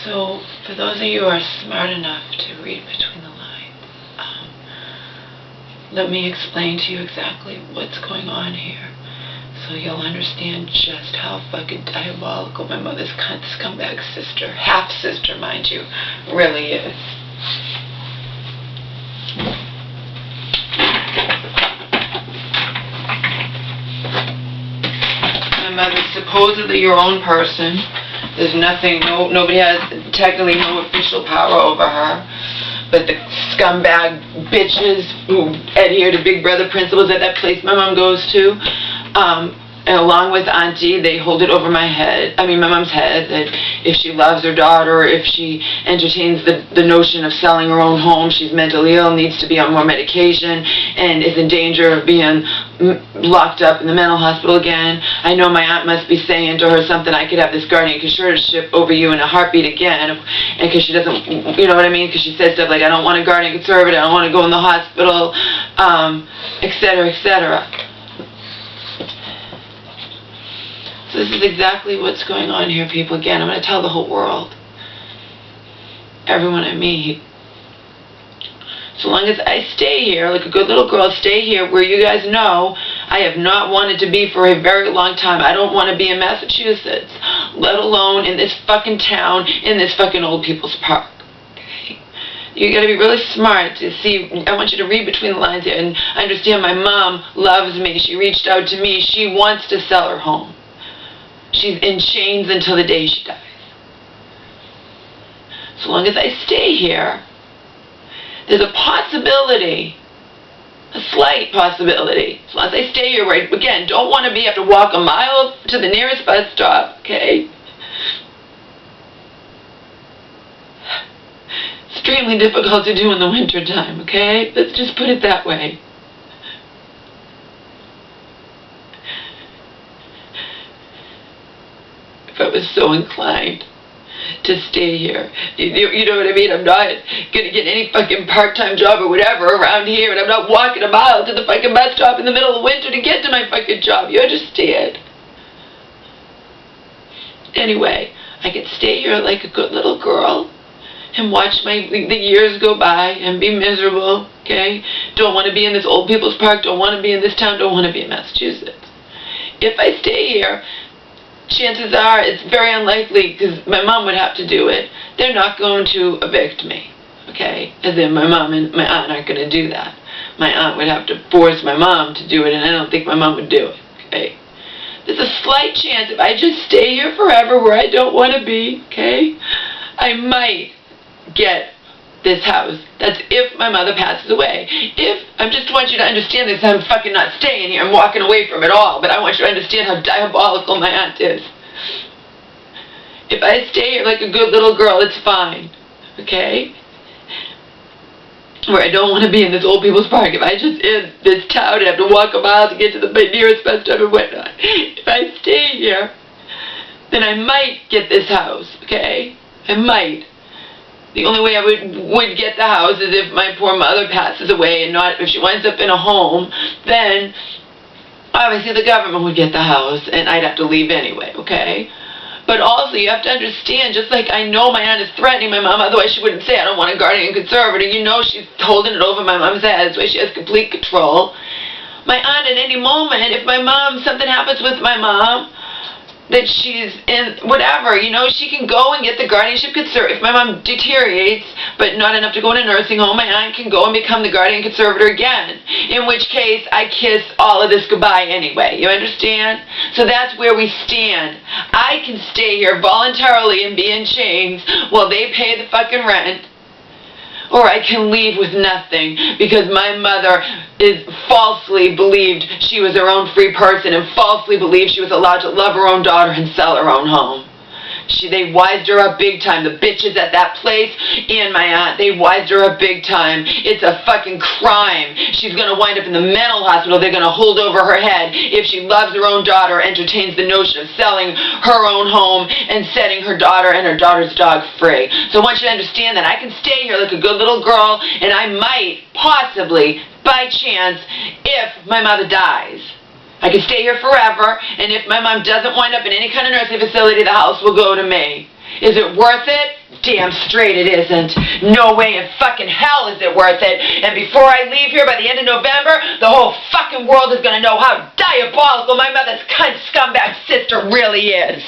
So, for those of you who are smart enough to read between the lines, let me explain to you exactly what's going on here, so you'll understand just how fucking diabolical my mother's cunt scumbag sister, half-sister mind you, really is. My mother's supposedly your own person. There's nothing, nobody has technically no official power over her. But the scumbag bitches who adhere to Big Brother principles at that place my mom goes to, and along with Auntie, they hold it over my mom's head, that if she loves her daughter, if she entertains the notion of selling her own home, she's mentally ill, needs to be on more medication, and is in danger of being locked up in the mental hospital again. I know my aunt must be saying to her something, I could have this guardianship over you in a heartbeat again, and because she doesn't, you know what I mean, because she says stuff like, I don't want a guardian conservative, I don't want to go in the hospital, etc., etc. So this is exactly what's going on here, people. Again, I'm going to tell the whole world, everyone I meet. So long as I stay here, like a good little girl, stay here where you guys know I have not wanted to be for a very long time. I don't want to be in Massachusetts, let alone in this fucking town, in this fucking old people's park. Okay? You got to be really smart to see. I want you to read between the lines here and understand my mom loves me. She reached out to me. She wants to sell her home. She's in chains until the day she dies. So long as I stay here, there's a possibility, a slight possibility, as long as I stay here, where I, again, don't want to have to walk a mile to the nearest bus stop, okay? Extremely difficult to do in the winter time, okay? Let's just put it that way. If I was so inclined to stay here, you know what I mean? I'm not going to get any fucking part-time job or whatever around here, and I'm not walking a mile to the fucking bus stop in the middle of winter to get to my fucking job. You understand? Anyway, I could stay here like a good little girl and watch the years go by and be miserable, okay? Don't want to be in this old people's park, don't want to be in this town, don't want to be in Massachusetts. If I stay here, chances are it's very unlikely, because my mom would have to do it. They're not going to evict me, okay? As in my mom and my aunt aren't going to do that. My aunt would have to force my mom to do it, and I don't think my mom would do it, okay? There's a slight chance if I just stay here forever where I don't want to be, okay, I might get this house. That's if my mother passes away. If, I just want you to understand this, I'm fucking not staying here, I'm walking away from it all, but I want you to understand how diabolical my aunt is. If I stay here like a good little girl, it's fine, okay? Where I don't want to be in this old people's park. If I just in this town and have to walk a mile to get to the nearest bus stop and whatnot, if I stay here, then I might get this house, okay? I might. The only way I would get the house is if my poor mother passes away, and not if she winds up in a home, then obviously the government would get the house and I'd have to leave anyway, okay? But also you have to understand, just like I know my aunt is threatening my mom, otherwise she wouldn't say I don't want a guardian conservator. You know she's holding it over my mom's head, that's why she has complete control. My aunt at any moment, if my mom, something happens with my mom, that she's in, whatever, you know, she can go and get the guardianship conservator. If my mom deteriorates, but not enough to go in a nursing home, my aunt can go and become the guardian conservator again. In which case, I kiss all of this goodbye anyway. You understand? So that's where we stand. I can stay here voluntarily and be in chains while they pay the fucking rent. Or I can leave with nothing because my mother is falsely believed she was her own free person and falsely believed she was allowed to love her own daughter and sell her own home. They wised her up big time. The bitches at that place and my aunt, they wised her up big time. It's a fucking crime. She's going to wind up in the mental hospital. They're going to hold over her head if she loves her own daughter, entertains the notion of selling her own home and setting her daughter and her daughter's dog free. So I want you to understand that I can stay here like a good little girl, and I might, possibly, by chance, if my mother dies. I can stay here forever, and if my mom doesn't wind up in any kind of nursing facility, the house will go to me. Is it worth it? Damn straight it isn't. No way in fucking hell is it worth it. And before I leave here by the end of November, the whole fucking world is gonna know how diabolical my mother's cunt scumbag sister really is.